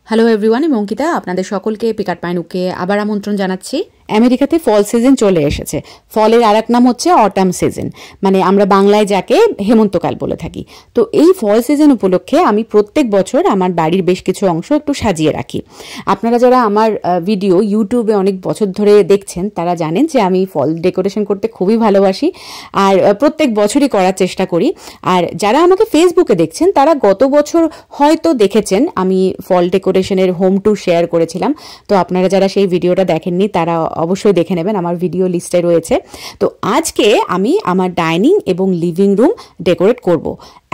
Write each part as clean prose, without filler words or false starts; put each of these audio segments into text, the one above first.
Hello everyone, আমি অঙ্কিতা আপনাদের সকলকে পিক আর্ট পাইনুকে আবার আমন্ত্রণ জানাচ্ছি। আমেরিকাতে ফল সিজন চলে এসেছে। ফলের আর এক নাম হচ্ছে অটাম সিজন, মানে আমরা বাংলায় যাকে হেমন্তকাল বলে থাকি। তো এই ফল সিজন উপলক্ষে আমি প্রত্যেক বছর আমার বাড়ির বেশ কিছু অংশ একটু সাজিয়ে রাখি। আপনারা যারা আমার ভিডিও ইউটিউবে অনেক বছর ধরে দেখছেন তারা জানেন যে আমি ফল ডেকোরেশন করতে খুবই ভালোবাসি আর প্রত্যেক বছরই করার চেষ্টা করি। আর যারা আমাকে ফেসবুকে দেখছেন তারা গত বছর হয়তো দেখেছেন আমি ফল ডেকোরেশনের হোম ট্যুর শেয়ার করেছিলাম। তো আপনারা যারা সেই ভিডিওটা দেখেননি তারা অবশ্যই দেখে নেবেন, আমার ভিডিও লিস্টে রয়েছে। তো আজকে আমি আমার ডাইনিং এবং লিভিং রুম ডেকোরেট করব।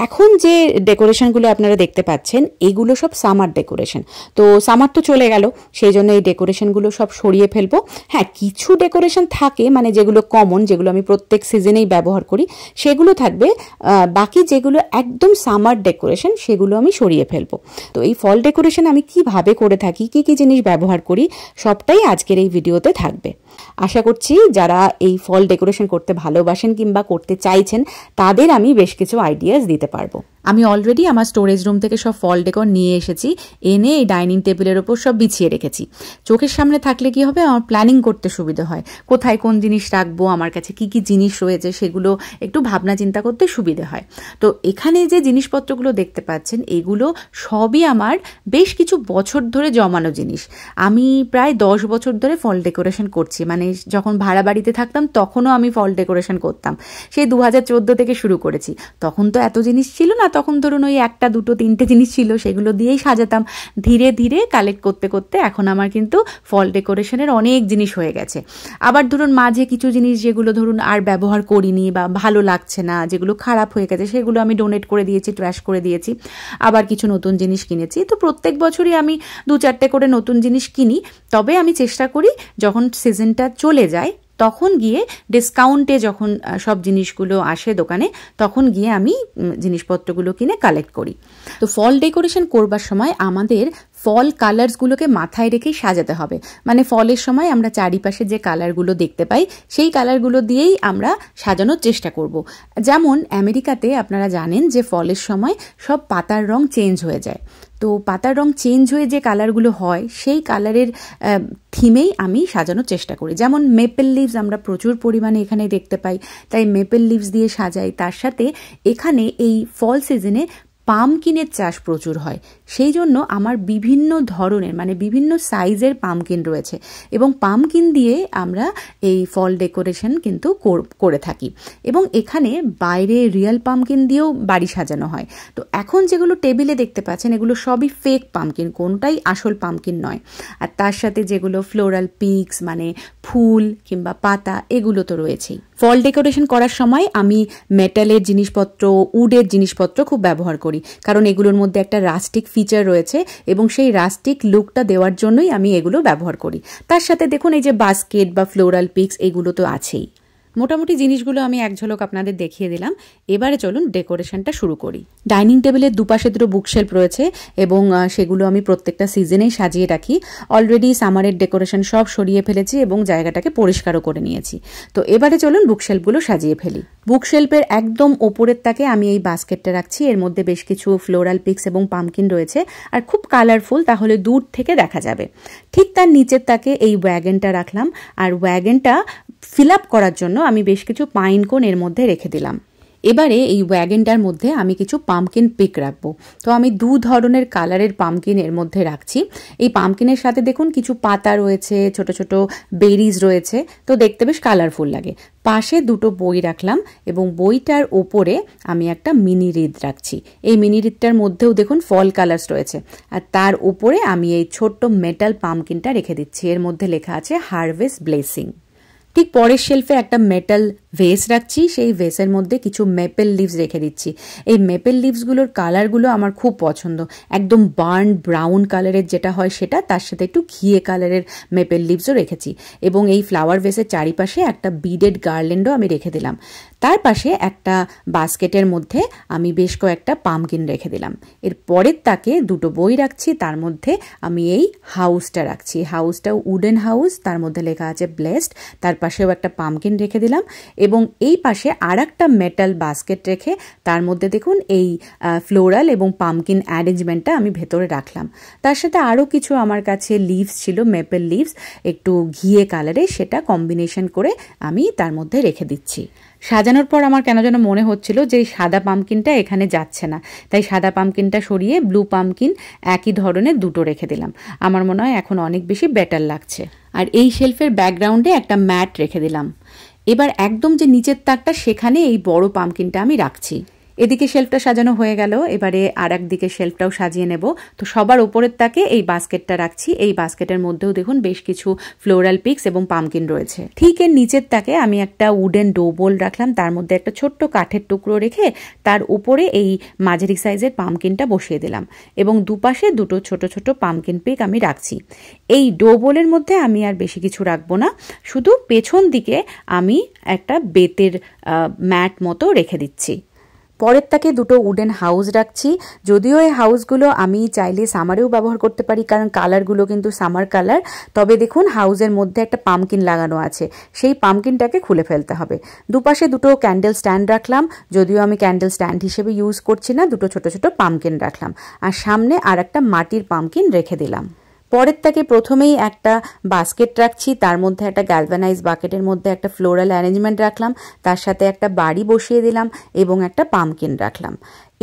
এখন যে ডেকোরেশনগুলো আপনারা দেখতে পাচ্ছেন এগুলো সব সামার ডেকোরেশন। তো সামার তো চলে গেল, সেই জন্য এই ডেকোরেশনগুলো সব সরিয়ে ফেলবো। হ্যাঁ, কিছু ডেকোরেশন থাকে মানে যেগুলো কমন, যেগুলো আমি প্রত্যেক সিজনেই ব্যবহার করি সেগুলো থাকবে। বাকি যেগুলো একদম সামার ডেকোরেশন সেগুলো আমি সরিয়ে ফেলবো। তো এই ফল ডেকোরেশন আমি কিভাবে করে থাকি, কি কি জিনিস ব্যবহার করি সবটাই আজকের এই ভিডিওতে থাকবে। আশা করছি যারা এই ফল ডেকোরেশন করতে ভালোবাসেন কিংবা করতে চাইছেন তাদের আমি বেশ কিছু আইডিয়াস দিতে পারবো। আমি অলরেডি আমার স্টোরেজ রুম থেকে সব ফল ডেকোর নিয়ে এসেছি, এনে এই ডাইনিং টেবিলের ওপর সব বিছিয়ে রেখেছি। চোখের সামনে থাকলে কি হবে, আমার প্ল্যানিং করতে সুবিধা হয়, কোথায় কোন জিনিস রাখবো, আমার কাছে কি কি জিনিস রয়েছে সেগুলো একটু ভাবনা চিন্তা করতে সুবিধে হয়। তো এখানে যে জিনিসপত্রগুলো দেখতে পাচ্ছেন এগুলো সবই আমার বেশ কিছু বছর ধরে জমানো জিনিস। আমি প্রায় 10 বছর ধরে ফল ডেকোরেশন করছি, মানে যখন ভাড়া বাড়িতে থাকতাম তখনও আমি ফল ডেকোরেশন করতাম। সেই 2014 থেকে শুরু করেছি। তখন তো এত জিনিস ছিল না, তখন ধরুন ওই 1, 2, 3টে জিনিস ছিল, সেগুলো দিয়েই সাজাতাম। ধীরে ধীরে কালেক্ট করতে করতে এখন আমার কিন্তু ফল ডেকোরেশনের অনেক জিনিস হয়ে গেছে। আবার ধরুন মাঝে কিছু জিনিস যেগুলো ধরুন আর ব্যবহার করিনি বা ভালো লাগছে না, যেগুলো খারাপ হয়ে গেছে সেগুলো আমি ডোনেট করে দিয়েছি, ট্র্যাশ করে দিয়েছি। আবার কিছু নতুন জিনিস কিনেছি। তো প্রত্যেক বছরই আমি 2-4টে করে নতুন জিনিস কিনি। তবে আমি চেষ্টা করি যখন সিজনটা চলে যায় তখন গিয়ে ডিসকাউন্টে যখন সব জিনিসগুলো আসে দোকানে তখন গিয়ে আমি জিনিসপত্রগুলো কিনে কালেক্ট করি। তো ফল ডেকোরেশন করবার সময় আমাদের ফল কালার্সগুলোকে মাথায় রেখেই সাজাতে হবে। মানে ফলের সময় আমরা চারিপাশে যে কালারগুলো দেখতে পাই সেই কালারগুলো দিয়েই আমরা সাজানোর চেষ্টা করব। যেমন আমেরিকাতে আপনারা জানেন যে ফলের সময় সব পাতার রং চেঞ্জ হয়ে যায়। তো পাতার রং চেঞ্জ হয়ে যে কালারগুলো হয় সেই কালারের থিমেই আমি সাজানোর চেষ্টা করি। যেমন মেপেল লিভস আমরা প্রচুর পরিমাণে এখানে দেখতে পাই, তাই মেপেল লিভস দিয়ে সাজাই। তার সাথে এখানে এই ফল সিজনে পামকিনের চাষ প্রচুর হয়, সেই জন্য আমার বিভিন্ন ধরনের মানে বিভিন্ন সাইজের পামকিন রয়েছে এবং পামকিন দিয়ে আমরা এই ফল ডেকোরেশন কিন্তু করে থাকি। এবং এখানে বাইরে রিয়েল পামকিন দিয়েও বাড়ি সাজানো হয়। তো এখন যেগুলো টেবিলে দেখতে পাচ্ছেন এগুলো সবই ফেক পামকিন, কোনটাই আসল পামকিন নয়। আর তার সাথে যেগুলো ফ্লোরাল পিকস মানে ফুল কিংবা পাতা এগুলো তো রয়েছেই। ফল ডেকোরেশন করার সময় আমি মেটালের জিনিসপত্র, উডের জিনিসপত্র খুব ব্যবহার করি, কারণ এগুলোর মধ্যে একটা রাস্টিক ফিচার রয়েছে এবং সেই রাস্টিক লুকটা দেওয়ার জন্যই আমি এগুলো ব্যবহার করি। তার সাথে দেখুন এই যে বাস্কেট বা ফ্লোরাল পিকস এগুলো তো আছেই। মোটামুটি জিনিসগুলো আমি এক ঝলক আপনাদের দেখিয়ে দিলাম। এবারে চলুন ডেকোরেশনটা শুরু করি। ডাইনিং টেবিলের দুপাশে দুটো বুকশেলফ রয়েছে এবং সেগুলো আমি প্রত্যেকটা সিজনেই সাজিয়ে রাখি। অলরেডি সামারের ডেকোরেশন সব সরিয়ে ফেলেছি এবং জায়গাটাকে পরিষ্কারও করে নিয়েছি। তো এবারে চলুন বুকশেলফগুলো সাজিয়ে ফেলি। বুকশেলফের একদম ওপরের তাকে আমি এই বাস্কেটটা রাখছি, এর মধ্যে বেশ কিছু ফ্লোরাল পিকস এবং পামকিন রয়েছে আর খুব কালারফুল, তাহলে দূর থেকে দেখা যাবে। ঠিক তার নিচের তাকে এই ওয়াগনটা রাখলাম আর ওয়াগনটা ফিল আপ করার জন্য আমি বেশ কিছু পাইন কোন এর মধ্যে রেখে দিলাম। এবারে এই ওয়াগনটার মধ্যে আমি কিছু পামকিন পিক রাখবো। তো আমি 2 ধরনের কালারের পামকিন এর মধ্যে রাখছি। এই পামকিনের সাথে দেখুন কিছু পাতা রয়েছে, ছোট ছোট বেরিজ রয়েছে, তো দেখতে বেশ কালারফুল লাগে। পাশে 2টো বই রাখলাম এবং বইটার ওপরে আমি একটা মিনি রিদ রাখছি। এই মিনি রিদটার মধ্যেও দেখুন ফল কালার্স রয়েছে আর তার উপরে আমি এই ছোট্ট মেটাল পামকিনটা রেখে দিচ্ছি, এর মধ্যে লেখা আছে হারভেস্ট ব্লেসিং। ঠিক পরের শেলফে একটা মেটাল ভেস রাখছি, সেই ভেসের মধ্যে কিছু মেপেল লিভস রেখে দিচ্ছি। এই মেপেল লিভসগুলোর কালারগুলো আমার খুব পছন্দ, একদম বার্ন ব্রাউন কালারের যেটা হয় সেটা, তার সাথে একটু ঘিয়ে কালারের মেপেল লিভসও রেখেছি। এবং এই ফ্লাওয়ার ভেসের চারিপাশে একটা বিডেড গার্ল্যান্ডও আমি রেখে দিলাম। তার পাশে একটা বাস্কেটের মধ্যে আমি বেশ কয়েকটা পামকিন রেখে দিলাম। এর পরের তাকে 2টো বই রাখছি, তার মধ্যে আমি এই হাউসটা রাখছি। হাউসটাও উডেন হাউস, তার মধ্যে লেখা আছে ব্লেসড। তার পাশেও একটা পামকিন রেখে দিলাম এবং এই পাশে আর একটা মেটাল বাস্কেট রেখে তার মধ্যে দেখুন এই ফ্লোরাল এবং পামকিন অ্যারেঞ্জমেন্টটা আমি ভেতরে রাখলাম। তার সাথে আরও কিছু আমার কাছে লিভস ছিল, মেপল লিভস, একটু ঘিয়ে কালারে, সেটা কম্বিনেশন করে আমি তার মধ্যে রেখে দিচ্ছি। সাজানোর পর আমার কেন যেন মনে হচ্ছিল যে সাদা পামকিনটা এখানে যাচ্ছে না, তাই সাদা পামকিনটা সরিয়ে ব্লু পামকিন একই ধরনের দুটো রেখে দিলাম। আমার মনে হয় এখন অনেক বেশি বেটার লাগছে। আর এই শেলফের ব্যাকগ্রাউন্ডে একটা ম্যাট রেখে দিলাম। এবার একদম যে নিচের তাকটা সেখানে এই বড় পামকিনটা আমি রাখছি। এদিকে শেলফটা সাজানো হয়ে গেল, এবারে আর একদিকে শেলফটাও সাজিয়ে নেব। তো সবার ওপরের তাকে এই বাস্কেটটা রাখছি। এই বাস্কেটের মধ্যেও দেখুন বেশ কিছু ফ্লোরাল পিকস এবং পামকিন রয়েছে। ঠিক এর নিচের তাকে আমি একটা উডেন ডো বোল রাখলাম, তার মধ্যে একটা ছোট্ট কাঠের টুকরো রেখে তার উপরে এই মাঝারি সাইজের পামকিনটা বসিয়ে দিলাম এবং দুপাশে দুটো ছোট ছোট পামকিন পিক আমি রাখছি। এই ডো বোলের মধ্যে আমি আর বেশি কিছু রাখবো না, শুধু পেছন দিকে আমি একটা বেতের ম্যাট মতো রেখে দিচ্ছি। পরের তাকে দুটো উডেন হাউস রাখছি। যদিও এই হাউসগুলো আমি চাইলে সামারেও ব্যবহার করতে পারি, কারণ কালারগুলো কিন্তু সামার কালার। তবে দেখুন হাউসের মধ্যে একটা পামকিন লাগানো আছে, সেই পামকিনটাকে খুলে ফেলতে হবে। দুপাশে দুটো ক্যান্ডেল স্ট্যান্ড রাখলাম, যদিও আমি ক্যান্ডেল স্ট্যান্ড হিসেবে ইউজ করছি না, দুটো ছোট ছোট পামকিন রাখলাম। আর সামনে আর একটা মাটির পামকিন রেখে দিলাম। পরের তাকে প্রথমেই একটা বাস্কেট রাখছি, তার মধ্যে একটা গ্যালভানাইজ বাকেটের মধ্যে একটা ফ্লোরাল অ্যারেঞ্জমেন্ট রাখলাম, তার সাথে একটা বাড়ি বসিয়ে দিলাম এবং একটা পামকিন রাখলাম।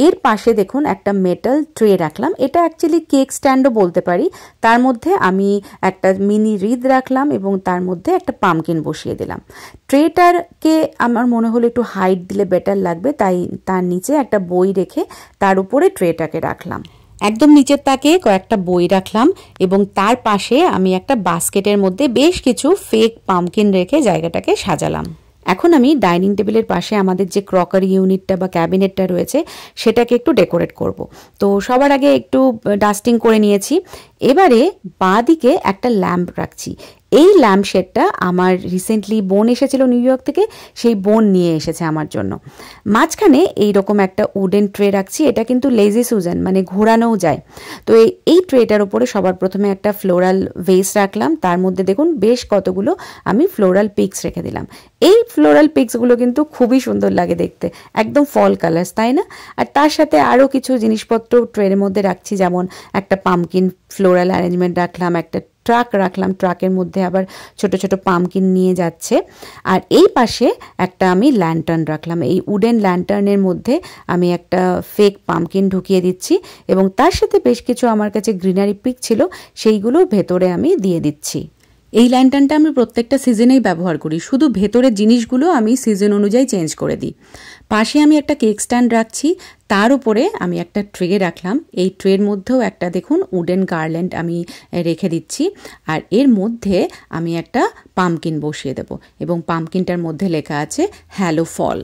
এর পাশে দেখুন একটা মেটাল ট্রে রাখলাম, এটা অ্যাকচুয়ালি কেক স্ট্যান্ডও বলতে পারি। তার মধ্যে আমি একটা মিনি রিদ রাখলাম এবং তার মধ্যে একটা পামকিন বসিয়ে দিলাম। ট্রেটারকে আমার মনে হলো একটু হাইট দিলে বেটার লাগবে, তাই তার নিচে একটা বই রেখে তার উপরে ট্রেটাকে রাখলাম। একদম নিচের তাকে কয়েকটা বই রাখলাম এবং তার পাশে আমি একটা বাস্কেটের মধ্যে বেশ কিছু ফেক পামকিন রেখে জায়গাটাকে সাজালাম। এখন আমি ডাইনিং টেবিলের পাশে আমাদের যে ক্রকারি ইউনিটটা বা ক্যাবিনেটটা রয়েছে সেটাকে একটু ডেকোরেট করব। তো সবার আগে একটু ডাস্টিং করে নিয়েছি। এবারে বাঁ দিকে একটা ল্যাম্প রাখছি। এই ল্যাম্প শেডটা আমার রিসেন্টলি বোন এসেছিল নিউ ইয়র্ক থেকে, সেই বোন নিয়ে এসেছে আমার জন্য। মাঝখানে এইরকম একটা উডেন ট্রে রাখছি, এটা কিন্তু লেজি সুজান, মানে ঘোরানোও যায়। তো এই ট্রেটার উপরে সবার প্রথমে একটা ফ্লোরাল ভেস রাখলাম, তার মধ্যে দেখুন বেশ কতগুলো আমি ফ্লোরাল পিক্স রেখে দিলাম। এই ফ্লোরাল পিক্সগুলো কিন্তু খুবই সুন্দর লাগে দেখতে, একদম ফল কালার্স, তাই না? আর তার সাথে আরও কিছু জিনিসপত্র ট্রের মধ্যে রাখছি, যেমন একটা পামকিন ফ্লোরাল অ্যারেঞ্জমেন্ট রাখলাম, একটা ট্রাক রাখলাম, ট্রাকের মধ্যে আবার ছোট ছোট পামকিন নিয়ে যাচ্ছে। আর এই পাশে একটা আমি ল্যান্টার্ন রাখলাম, এই উডেন ল্যান্টার্নের মধ্যে আমি একটা ফেক পামকিন ঢুকিয়ে দিচ্ছি এবং তার সাথে বেশ কিছু আমার কাছে গ্রিনারি পিক ছিল, সেইগুলো ভেতরে আমি দিয়ে দিচ্ছি। এই ল্যান্টার্নটা আমি প্রত্যেকটা সিজনেই ব্যবহার করি, শুধু ভেতরের জিনিসগুলো আমি সিজন অনুযায়ী চেঞ্জ করে দিই। পাশে আমি একটা কেক স্ট্যান্ড রাখছি, তার উপরে আমি একটা ট্রে রাখলাম। এই ট্রের মধ্যেও একটা দেখুন উডেন গার্ল্যান্ড আমি রেখে দিচ্ছি। আর এর মধ্যে আমি একটা পামকিন বসিয়ে দেব এবং পামকিনটার মধ্যে লেখা আছে হ্যালো ফল।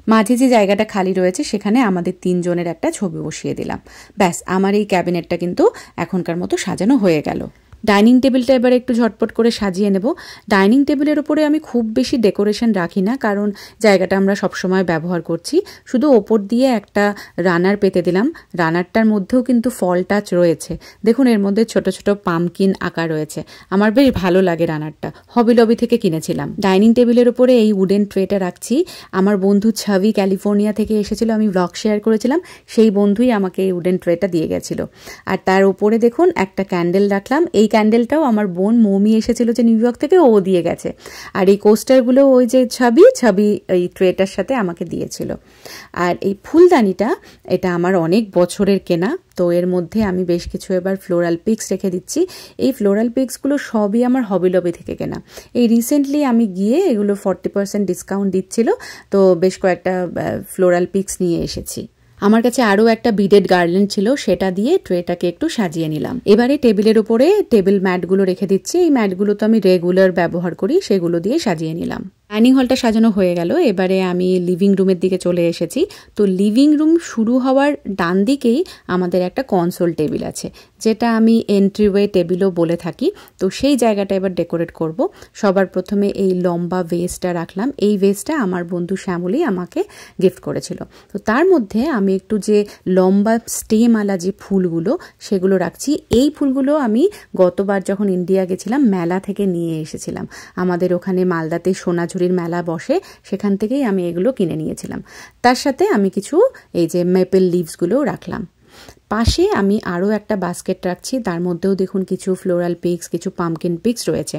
মাঝে যে জায়গাটা খালি রয়েছে সেখানে আমাদের তিনজনের একটা ছবি বসিয়ে দিলাম। ব্যাস, আমার এই ক্যাবিনেটটা কিন্তু এখনকার মতো সাজানো হয়ে গেল। ডাইনিং টেবিলটা এবার একটু ঝটপট করে সাজিয়ে নেব। ডাইনিং টেবিলের উপরে আমি খুব বেশি ডেকোরেশন রাখি না, কারণ জায়গাটা আমরা সবসময় ব্যবহার করছি। শুধু ওপর দিয়ে একটা রানার পেতে দিলাম, রানারটার মধ্যেও কিন্তু ফল টাচ রয়েছে। দেখুন এর মধ্যে ছোট ছোট পামকিন আঁকা রয়েছে, আমার বেশ ভালো লাগে রানারটা, হবি লবি থেকে কিনেছিলাম। ডাইনিং টেবিলের উপরে এই উডেন ট্রেটা রাখছি। আমার বন্ধু ছবি ক্যালিফোর্নিয়া থেকে এসেছিল, আমি ব্লগ শেয়ার করেছিলাম, সেই বন্ধুই আমাকে এই উডেন ট্রেটা দিয়ে গেছিল। আর তার উপরে দেখুন একটা ক্যান্ডেল রাখলাম, এই ক্যান্ডেলটাও আমার বোন মৌমি এসেছিল যে নিউ ইয়র্ক থেকে, ও দিয়ে গেছে। আর এই কোস্টারগুলো ওই যে ছবি এই ট্রেটার সাথে আমাকে দিয়েছিল। আর এই ফুলদানিটা, এটা আমার অনেক বছরের কেনা, তো এর মধ্যে আমি বেশ কিছু এবার ফ্লোরাল পিক্স রেখে দিচ্ছি। এই ফ্লোরাল পিক্সগুলো সবই আমার হবি লবি থেকে কেনা। এই রিসেন্টলি আমি গিয়ে এগুলো 40% ডিসকাউন্ট দিচ্ছিল, তো বেশ কয়েকটা ফ্লোরাল পিক্স নিয়ে এসেছি। আমার কাছে আরও একটা বিডেড গার্ল্যান্ড ছিল, সেটা দিয়ে ট্রেটাকে একটু সাজিয়ে নিলাম। এবারে টেবিলের উপরে টেবিল ম্যাটগুলো রেখে দিচ্ছি। এই ম্যাটগুলো তো আমি রেগুলার ব্যবহার করি, সেগুলো দিয়ে সাজিয়ে নিলাম। ডাইনিং হলটা সাজানো হয়ে গেল, এবারে আমি লিভিং রুমের দিকে চলে এসেছি। তো লিভিং রুম শুরু হওয়ার ডান দিকেই আমাদের একটা কনসোল টেবিল আছে, যেটা আমি এন্ট্রিওয়ে টেবিলও বলে থাকি। তো সেই জায়গাটা এবার ডেকোরেট করব। সবার প্রথমে এই লম্বা ভেসটা রাখলাম। এই ভেসটা আমার বন্ধু শ্যামলী আমাকে গিফট করেছিল। তো তার মধ্যে আমি একটু যে লম্বা স্টেমওয়ালা যে ফুলগুলো, সেগুলো রাখছি। এই ফুলগুলো আমি গতবার যখন ইন্ডিয়া গেছিলাম মেলা থেকে নিয়ে এসেছিলাম। আমাদের ওখানে মালদাতে সোনাঝুরি সোনাঝুরির মেলা বসে, সেখান থেকেই আমি এগুলো কিনে নিয়েছিলাম। তার সাথে আমি কিছু এই যে মেপেল লিভসগুলোও রাখলাম। পাশে আমি আরও একটা বাস্কেট রাখছি, তার মধ্যেও দেখুন কিছু ফ্লোরাল পিক্স, কিছু পামকিন পিক্স রয়েছে।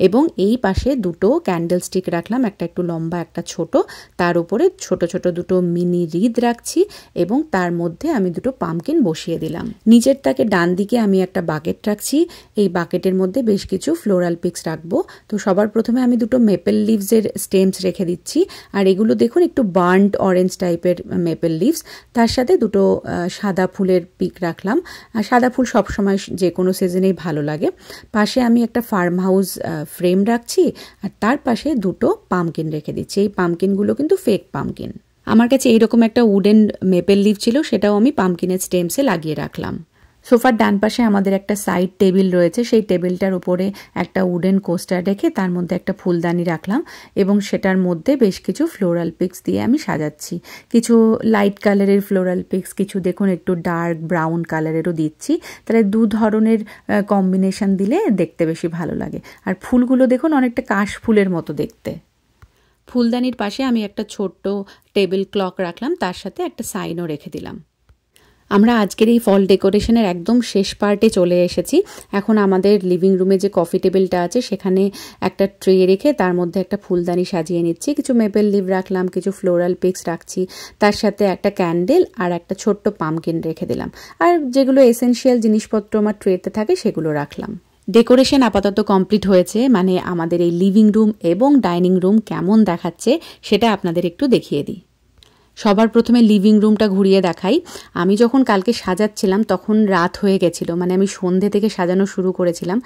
এবং এই পাশে দুটো ক্যান্ডেল স্টিক রাখলাম, একটা একটু লম্বা একটা ছোট, তার উপরে ছোট ছোট দুটো মিনি রিদ রাখছি এবং তার মধ্যে আমি দুটো পামকিন বসিয়ে দিলাম। নিচের তাকে ডান দিকে আমি একটা বাকেট রাখছি, এই বাকেটের মধ্যে বেশ কিছু ফ্লোরাল পিক্স রাখবো। তো সবার প্রথমে আমি দুটো মেপেল লিভসের স্টেমস রেখে দিচ্ছি, আর এগুলো দেখুন একটু বার্নড অরেঞ্জ টাইপের মেপেল লিভস, তার সাথে দুটো সাদা ফুলের পিক রাখলাম। সাদা ফুল সবসময় যে কোনো সিজনেই ভালো লাগে। পাশে আমি একটা ফার্ম হাউস ফ্রেম রাখছি, আর তার পাশে দুটো পামকিন রেখে দিচ্ছি। এই পামকিনগুলো কিন্তু ফেক পামকিন। আমার কাছে এইরকম একটা উডেন মেপেল লিভ ছিল, সেটাও আমি পামকিনের স্টেমসে লাগিয়ে রাখলাম। সোফার ডান পাশে আমাদের একটা সাইড টেবিল রয়েছে, সেই টেবিলটার উপরে একটা উডেন কোস্টার রেখে তার মধ্যে একটা ফুলদানি রাখলাম এবং সেটার মধ্যে বেশ কিছু ফ্লোরাল পিক্স দিয়ে আমি সাজাচ্ছি। কিছু লাইট কালারের ফ্লোরাল পিক্স, কিছু দেখুন একটু ডার্ক ব্রাউন কালারেরও দিচ্ছি। তাহলে দু ধরনের কম্বিনেশন দিলে দেখতে বেশি ভালো লাগে। আর ফুলগুলো দেখুন অনেকটা কাশ ফুলের মতো দেখতে। ফুলদানির পাশে আমি একটা ছোট্ট টেবিল ক্লক রাখলাম, তার সাথে একটা সাইনও রেখে দিলাম। আমরা আজকের এই ফল ডেকোরেশনের একদম শেষ পার্টে চলে এসেছি। এখন আমাদের লিভিং রুমে যে কফি টেবিলটা আছে সেখানে একটা ট্রে রেখে তার মধ্যে একটা ফুলদানি সাজিয়ে নিচ্ছি। কিছু মেপেল লিভ রাখলাম, কিছু ফ্লোরাল পিক্স রাখছি, তার সাথে একটা ক্যান্ডেল আর একটা ছোট্ট পামকিন রেখে দিলাম। আর যেগুলো এসেনশিয়াল জিনিসপত্র আমার ট্রেতে থাকে সেগুলো রাখলাম। ডেকোরেশন আপাতত কমপ্লিট হয়েছে, মানে আমাদের এই লিভিং রুম এবং ডাইনিং রুম কেমন দেখাচ্ছে সেটা আপনাদের একটু দেখিয়ে দিই। সবার প্রথমে লিভিং রুমটা ঘুরিয়ে দেখাই। আমি যখন কালকে সাজাচ্ছিলাম তখন রাত হয়ে গেছিল, মানে আমি সন্ধে থেকে সাজানো শুরু করেছিলাম,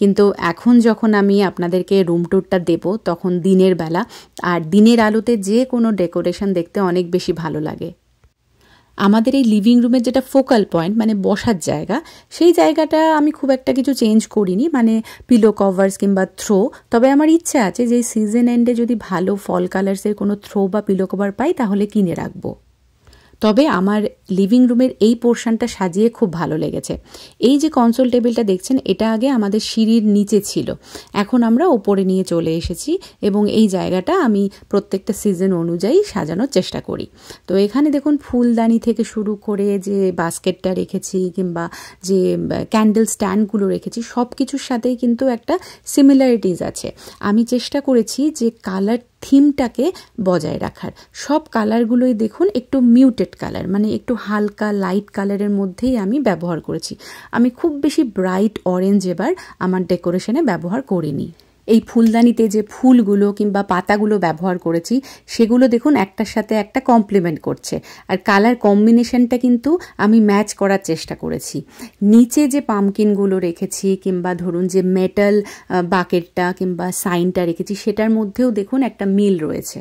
কিন্তু এখন যখন আমি আপনাদেরকে রুম ট্যুরটা দেব তখন দিনের বেলা, আর দিনের আলোতে যে কোনো ডেকোরেশন দেখতে অনেক বেশি ভালো লাগে। আমাদের এই লিভিং রুমের যেটা ফোকাল পয়েন্ট, মানে বসার জায়গা, সেই জায়গাটা আমি খুব একটা কিছু চেঞ্জ করিনি, মানে পিলো কভার্স কিংবা থ্রো। তবে আমার ইচ্ছা আছে যে সিজন এন্ডে যদি ভালো ফল কালার্সের কোনো থ্রো বা পিলো কভার পাই তাহলে কিনে রাখবো। তবে আমার লিভিং রুমের এই পোর্শনটা সাজিয়ে খুব ভালো লেগেছে। এই যে কনসোল টেবিলটা দেখছেন, এটা আগে আমাদের সিঁড়ির নিচে ছিল, এখন আমরা ওপরে নিয়ে চলে এসেছি এবং এই জায়গাটা আমি প্রত্যেকটা সিজন অনুযায়ী সাজানোর চেষ্টা করি। তো এখানে দেখুন ফুলদানি থেকে শুরু করে যে বাস্কেটটা রেখেছি কিংবা যে ক্যান্ডেল স্ট্যান্ডগুলো রেখেছি, সব কিছুর সাথেই কিন্তু একটা সিমিলারিটিস আছে। আমি চেষ্টা করেছি যে কালার থিমটাকে বজায় রাখার। সব কালারগুলোই দেখুন একটু মিউটেড কালার, মানে একটু হালকা লাইট কালারের মধ্যেই আমি ব্যবহার করেছি। আমি খুব বেশি ব্রাইট অরেঞ্জ এবার আমার ডেকোরেশনে ব্যবহার করিনি। এই ফুলদানিতে যে ফুলগুলো কিংবা পাতাগুলো ব্যবহার করেছি সেগুলো দেখুন একটার সাথে একটা কমপ্লিমেন্ট করছে, আর কালার কম্বিনেশনটা কিন্তু আমি ম্যাচ করার চেষ্টা করেছি। নিচে যে পামকিনগুলো রেখেছি কিংবা ধরুন যে মেটাল বাকেটটা কিংবা সাইনটা রেখেছি সেটার মধ্যেও দেখুন একটা মিল রয়েছে।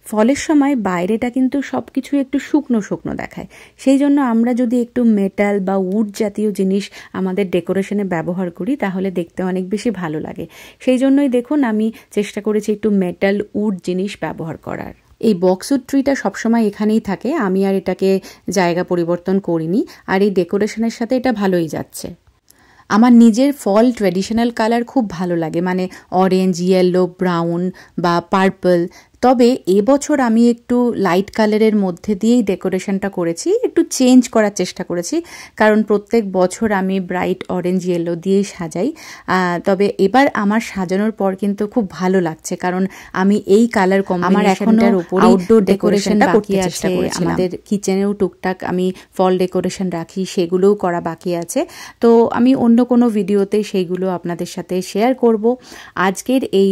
ফলের সময় বাইরেটা কিন্তু সব কিছু একটু শুকনো শুকনো দেখায়, সেই জন্য আমরা যদি একটু মেটাল বা উড জাতীয় জিনিস আমাদের ডেকোরেশনে ব্যবহার করি তাহলে দেখতে অনেক বেশি ভালো লাগে। সেই জন্যই দেখুন আমি চেষ্টা করেছি একটু মেটাল উড জিনিস ব্যবহার করার। এই বক্সউড ট্রিটা সবসময় এখানেই থাকে, আমি আর এটাকে জায়গা পরিবর্তন করিনি, আর এই ডেকোরেশনের সাথে এটা ভালোই যাচ্ছে। আমার নিজের ফল ট্র্যাডিশনাল কালার খুব ভালো লাগে, মানে অরেঞ্জ, ইয়েলো, ব্রাউন বা পার্পল। তবে এবছর আমি একটু লাইট কালারের মধ্যে দিয়েই ডেকোরেশনটা করেছি, একটু চেঞ্জ করার চেষ্টা করেছি, কারণ প্রত্যেক বছর আমি ব্রাইট অরেঞ্জ ইয়েলো দিয়েই সাজাই। তবে এবার আমার সাজানোর পর কিন্তু খুব ভালো লাগছে, কারণ আমি এই কালার কম্বিনেশনটার উপর আউটডোর ডেকোরেশনটা করতে চেষ্টা করেছি। আমাদের কিচেনেও টুকটাক আমি ফল ডেকোরেশন রাখি, সেগুলোও করা বাকি আছে। তো আমি অন্য কোনো ভিডিওতে সেইগুলো আপনাদের সাথে শেয়ার করব। আজকের এই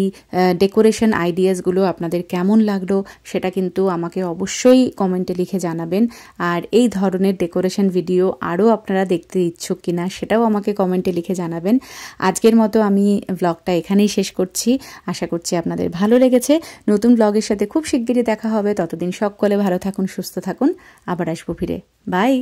ডেকোরেশন আইডিয়াসগুলো আপনাদের কেমন লাগলো সেটা কিন্তু আমাকে অবশ্যই কমেন্টে লিখে জানাবেন। আর এই ধরনের ডেকোরেশন ভিডিও আরও আপনারা দেখতে ইচ্ছুক কিনা সেটাও আমাকে কমেন্টে লিখে জানাবেন। আজকের মতো আমি ব্লগটা এখানেই শেষ করছি। আশা করছি আপনাদের ভালো লেগেছে। নতুন ব্লগের সাথে খুব শিগগিরই দেখা হবে। ততদিন সকলে ভালো থাকুন, সুস্থ থাকুন। আবার আসবো ফিরে। বাই।